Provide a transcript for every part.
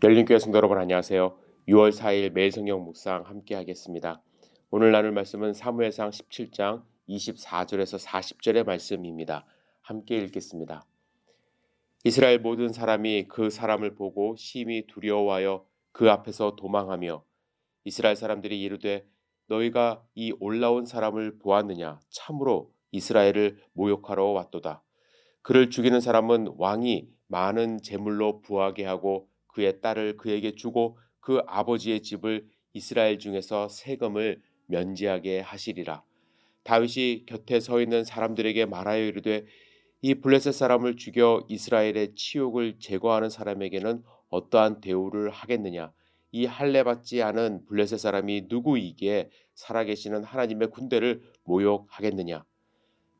열린교회 성도 여러분 안녕하세요. 6월 4일 매일 성경 묵상 함께 하겠습니다. 오늘 나눌 말씀은 사무엘상 17장 24절에서 40절의 말씀입니다. 함께 읽겠습니다. 이스라엘 모든 사람이 그 사람을 보고 심히 두려워하여 그 앞에서 도망하며 이스라엘 사람들이 이르되 너희가 이 올라온 사람을 보았느냐 참으로 이스라엘을 모욕하러 왔도다. 그를 죽이는 사람은 왕이 많은 재물로 부하게 하고 그의 딸을 그에게 주고 그 아버지의 집을 이스라엘 중에서 세금을 면제하게 하시리라. 다윗이 곁에 서 있는 사람들에게 말하여 이르되 이 블레셋 사람을 죽여 이스라엘의 치욕을 제거하는 사람에게는 어떠한 대우를 하겠느냐. 이 할례 받지 않은 블레셋 사람이 누구이기에 살아계시는 하나님의 군대를 모욕하겠느냐.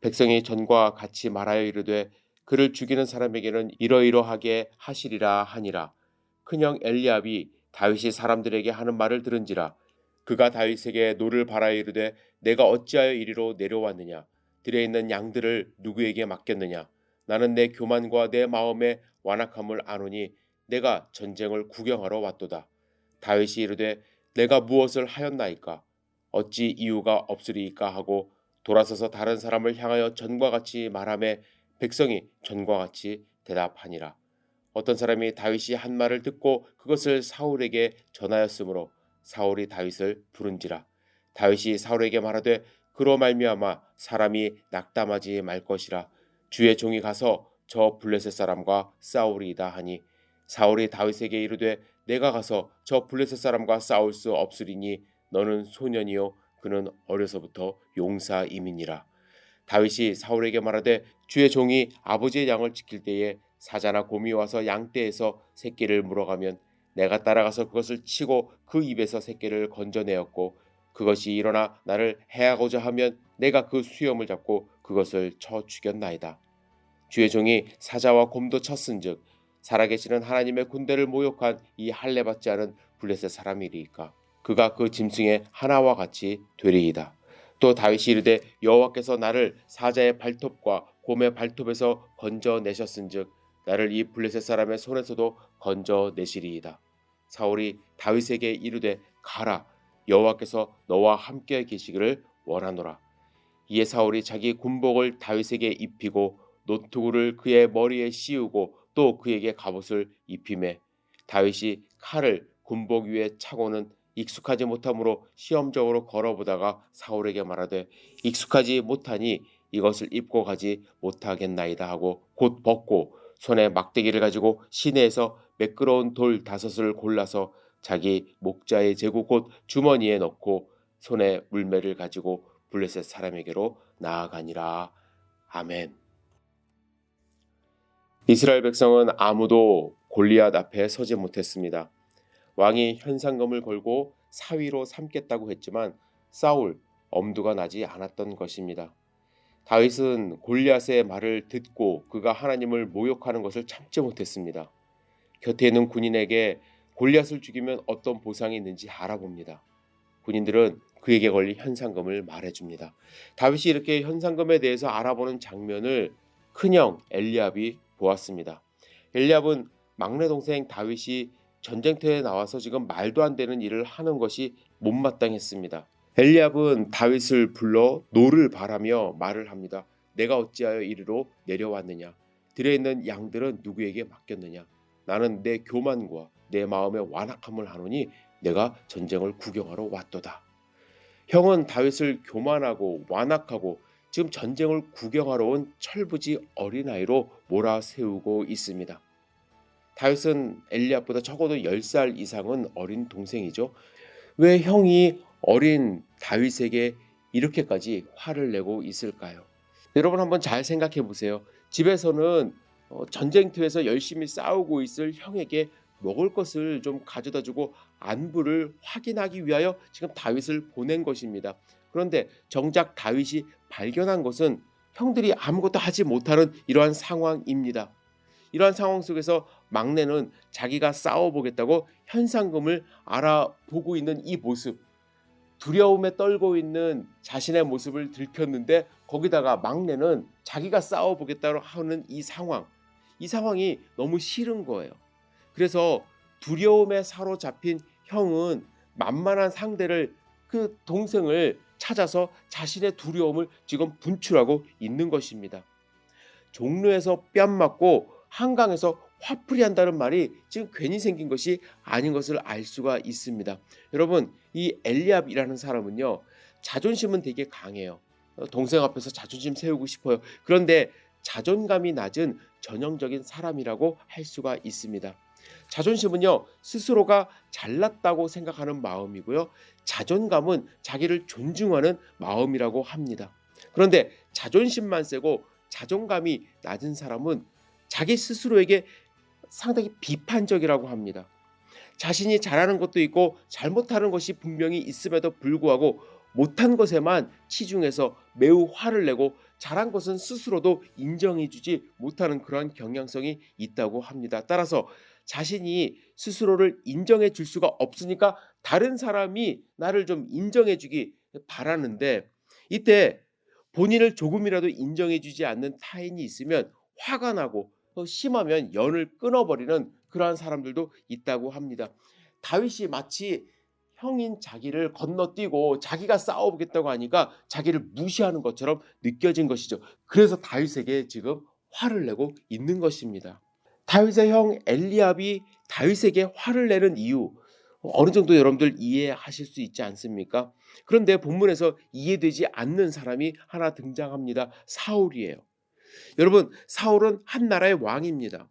백성이 전과 같이 말하여 이르되 그를 죽이는 사람에게는 이러이러하게 하시리라 하니라. 큰형 엘리압이 다윗이 사람들에게 하는 말을 들은지라. 그가 다윗에게 노를 바라여 이르되 내가 어찌하여 이리로 내려왔느냐. 들에 있는 양들을 누구에게 맡겼느냐. 나는 내 교만과 내 마음의 완악함을 아노니 내가 전쟁을 구경하러 왔도다. 다윗이 이르되 내가 무엇을 하였나이까. 어찌 이유가 없으리이까 하고 돌아서서 다른 사람을 향하여 전과 같이 말하매 백성이 전과 같이 대답하니라. 어떤 사람이 다윗이 한 말을 듣고 그것을 사울에게 전하였으므로 사울이 다윗을 부른지라. 다윗이 사울에게 말하되 그로 말미암아 사람이 낙담하지 말 것이라. 주의 종이 가서 저 블레셋 사람과 싸우리이다 하니 사울이 다윗에게 이르되 내가 가서 저 블레셋 사람과 싸울 수 없으리니 너는 소년이요 그는 어려서부터 용사임이니라. 다윗이 사울에게 말하되 주의 종이 아버지의 양을 지킬 때에 사자나 곰이 와서 양떼에서 새끼를 물어가면 내가 따라가서 그것을 치고 그 입에서 새끼를 건져내었고 그것이 일어나 나를 해하고자 하면 내가 그 수염을 잡고 그것을 쳐 죽였나이다. 주의 종이 사자와 곰도 쳤은즉 살아계시는 하나님의 군대를 모욕한 이 할례 받지 않은 블레셋 사람이리이까. 그가 그 짐승의 하나와 같이 되리이다. 또 다윗이 이르되 여호와께서 나를 사자의 발톱과 곰의 발톱에서 건져내셨은즉 나를 이 블레셋 사람의 손에서도 건져내시리이다. 사울이 다윗에게 이르되 가라. 여호와께서 너와 함께 계시기를 원하노라. 이에 사울이 자기 군복을 다윗에게 입히고 노투구를 그의 머리에 씌우고 또 그에게 갑옷을 입히매 다윗이 칼을 군복 위에 차고는 익숙하지 못함으로 시험적으로 걸어보다가 사울에게 말하되 익숙하지 못하니 이것을 입고 가지 못하겠나이다 하고 곧 벗고 손에 막대기를 가지고 시내에서 매끄러운 돌 5을 골라서 자기 목자의 제구 곧 주머니에 넣고 손에 물매를 가지고 블레셋 사람에게로 나아가니라. 아멘. 이스라엘 백성은 아무도 골리앗 앞에 서지 못했습니다. 왕이 현상금을 걸고 사위로 삼겠다고 했지만 사울 엄두가 나지 않았던 것입니다. 다윗은 골리앗의 말을 듣고 그가 하나님을 모욕하는 것을 참지 못했습니다. 곁에 있는 군인에게 골리앗을 죽이면 어떤 보상이 있는지 알아봅니다. 군인들은 그에게 걸린 현상금을 말해줍니다. 다윗이 이렇게 현상금에 대해서 알아보는 장면을 큰형 엘리압이 보았습니다. 엘리압은 막내 동생 다윗이 전쟁터에 나와서 지금 말도 안 되는 일을 하는 것이 못마땅했습니다. 엘리압은 다윗을 불러 노를 바라며 말을 합니다. 내가 어찌하여 이리로 내려왔느냐? 들에 있는 양들은 누구에게 맡겼느냐? 나는 내 교만과 내 마음의 완악함을 하노니 내가 전쟁을 구경하러 왔도다. 형은 다윗을 교만하고 완악하고 지금 전쟁을 구경하러 온 철부지 어린아이로 몰아세우고 있습니다. 다윗은 엘리압보다 적어도 10살 이상은 어린 동생이죠. 왜 형이 어린 다윗에게 이렇게까지 화를 내고 있을까요? 여러분 한번 잘 생각해 보세요. 집에서는 전쟁터에서 열심히 싸우고 있을 형에게 먹을 것을 좀 가져다 주고 안부를 확인하기 위하여 지금 다윗을 보낸 것입니다. 그런데 정작 다윗이 발견한 것은 형들이 아무것도 하지 못하는 이러한 상황입니다. 이러한 상황 속에서 막내는 자기가 싸워보겠다고 현상금을 알아보고 있는 이 모습, 두려움에 떨고 있는 자신의 모습을 들켰는데 거기다가 막내는 자기가 싸워보겠다고 하는 이 상황이 너무 싫은 거예요. 그래서 두려움에 사로잡힌 형은 만만한 상대를 그 동생을 찾아서 자신의 두려움을 지금 분출하고 있는 것입니다. 종로에서 뺨 맞고 한강에서 화풀이 한다는 말이 지금 괜히 생긴 것이 아닌 것을 알 수가 있습니다. 여러분, 이 엘리압이라는 사람은요, 자존심은 되게 강해요. 동생 앞에서 자존심 세우고 싶어요. 그런데 자존감이 낮은 전형적인 사람이라고 할 수가 있습니다. 자존심은요, 스스로가 잘났다고 생각하는 마음이고요, 자존감은 자기를 존중하는 마음이라고 합니다. 그런데 자존심만 세고 자존감이 낮은 사람은 자기 스스로에게 상당히 비판적이라고 합니다. 자신이 잘하는 것도 있고 잘못하는 것이 분명히 있음에도 불구하고 못한 것에만 치중해서 매우 화를 내고 잘한 것은 스스로도 인정해주지 못하는 그런 경향성이 있다고 합니다. 따라서 자신이 스스로를 인정해 줄 수가 없으니까 다른 사람이 나를 좀 인정해 주기 바라는데, 이때 본인을 조금이라도 인정해 주지 않는 타인이 있으면 화가 나고 또 심하면 연을 끊어버리는 그러한 사람들도 있다고 합니다. 다윗이 마치 형인 자기를 건너뛰고 자기가 싸워보겠다고 하니까 자기를 무시하는 것처럼 느껴진 것이죠. 그래서 다윗에게 지금 화를 내고 있는 것입니다. 다윗의 형 엘리압이 다윗에게 화를 내는 이유, 어느 정도 여러분들 이해하실 수 있지 않습니까? 그런데 본문에서 이해되지 않는 사람이 하나 등장합니다. 사울이에요. 여러분, 사울은 한 나라의 왕입니다.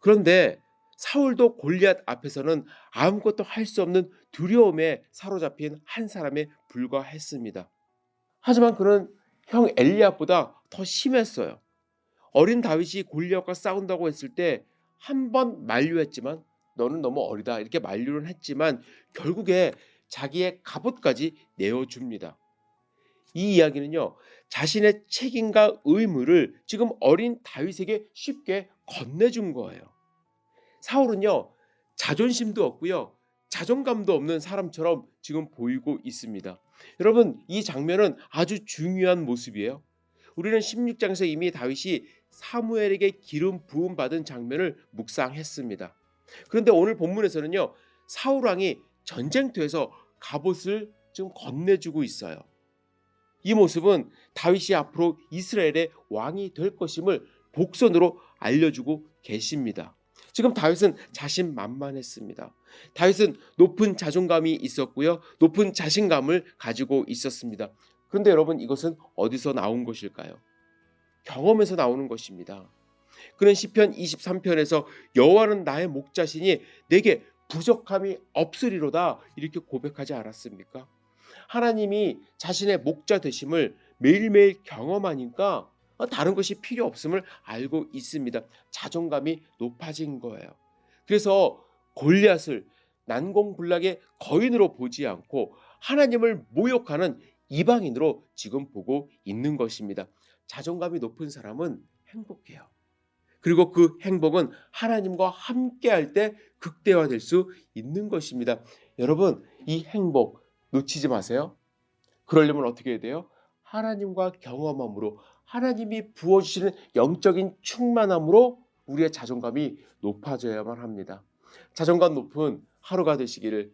그런데 사울도 골리앗 앞에서는 아무것도 할 수 없는 두려움에 사로잡힌 한 사람에 불과했습니다. 하지만 그는 형 엘리압보다 더 심했어요. 어린 다윗이 골리앗과 싸운다고 했을 때 한 번 만류했지만, 너는 너무 어리다 이렇게 만류는 했지만 결국에 자기의 갑옷까지 내어줍니다. 이 이야기는요, 자신의 책임과 의무를 지금 어린 다윗에게 쉽게 건네준 거예요. 사울은요, 자존심도 없고요, 자존감도 없는 사람처럼 지금 보이고 있습니다. 여러분, 이 장면은 아주 중요한 모습이에요. 우리는 16장에서 이미 다윗이 사무엘에게 기름 부음 받은 장면을 묵상했습니다. 그런데 오늘 본문에서는요, 사울 왕이 전쟁터에서 갑옷을 지금 건네주고 있어요. 이 모습은 다윗이 앞으로 이스라엘의 왕이 될 것임을 복선으로 알려주고 계십니다. 지금 다윗은 자신만만했습니다. 다윗은 높은 자존감이 있었고요, 높은 자신감을 가지고 있었습니다. 그런데 여러분, 이것은 어디서 나온 것일까요? 경험에서 나오는 것입니다. 그는 시편 23편에서 여호와는 나의 목자시니 내게 부족함이 없으리로다 이렇게 고백하지 않았습니까? 하나님이 자신의 목자 되심을 매일매일 경험하니까 다른 것이 필요 없음을 알고 있습니다. 자존감이 높아진 거예요. 그래서 골리앗을 난공불락의 거인으로 보지 않고 하나님을 모욕하는 이방인으로 지금 보고 있는 것입니다. 자존감이 높은 사람은 행복해요. 그리고 그 행복은 하나님과 함께할 때 극대화될 수 있는 것입니다. 여러분, 이 행복 놓치지 마세요. 그러려면 어떻게 해야 돼요? 하나님과 경험함으로, 하나님이 부어주시는 영적인 충만함으로 우리의 자존감이 높아져야만 합니다. 자존감 높은 하루가 되시기를,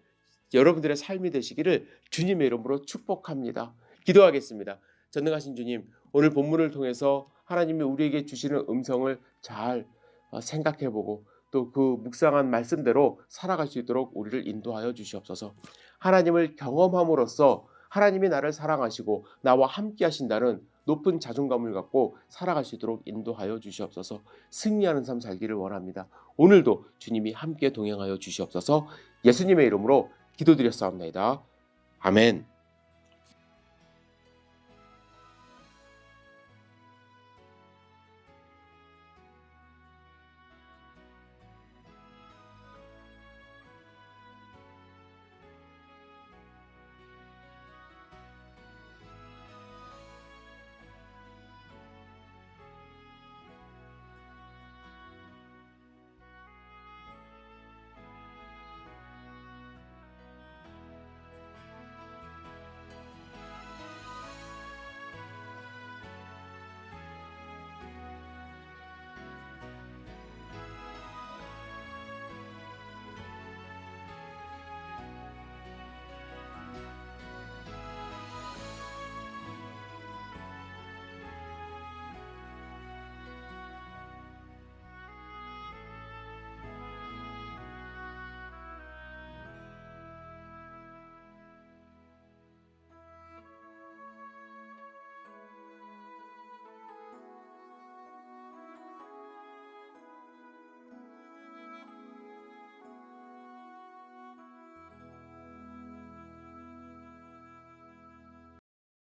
여러분들의 삶이 되시기를 주님의 이름으로 축복합니다. 기도하겠습니다. 전능하신 주님, 오늘 본문을 통해서 하나님이 우리에게 주시는 음성을 잘 생각해보고 또 그 묵상한 말씀대로 살아갈 수 있도록 우리를 인도하여 주시옵소서. 하나님을 경험함으로써 하나님이 나를 사랑하시고 나와 함께 하신다는 높은 자존감을 갖고 살아갈 수 있도록 인도하여 주시옵소서. 승리하는 삶 살기를 원합니다. 오늘도 주님이 함께 동행하여 주시옵소서. 예수님의 이름으로 기도드렸사옵나이다. 아멘.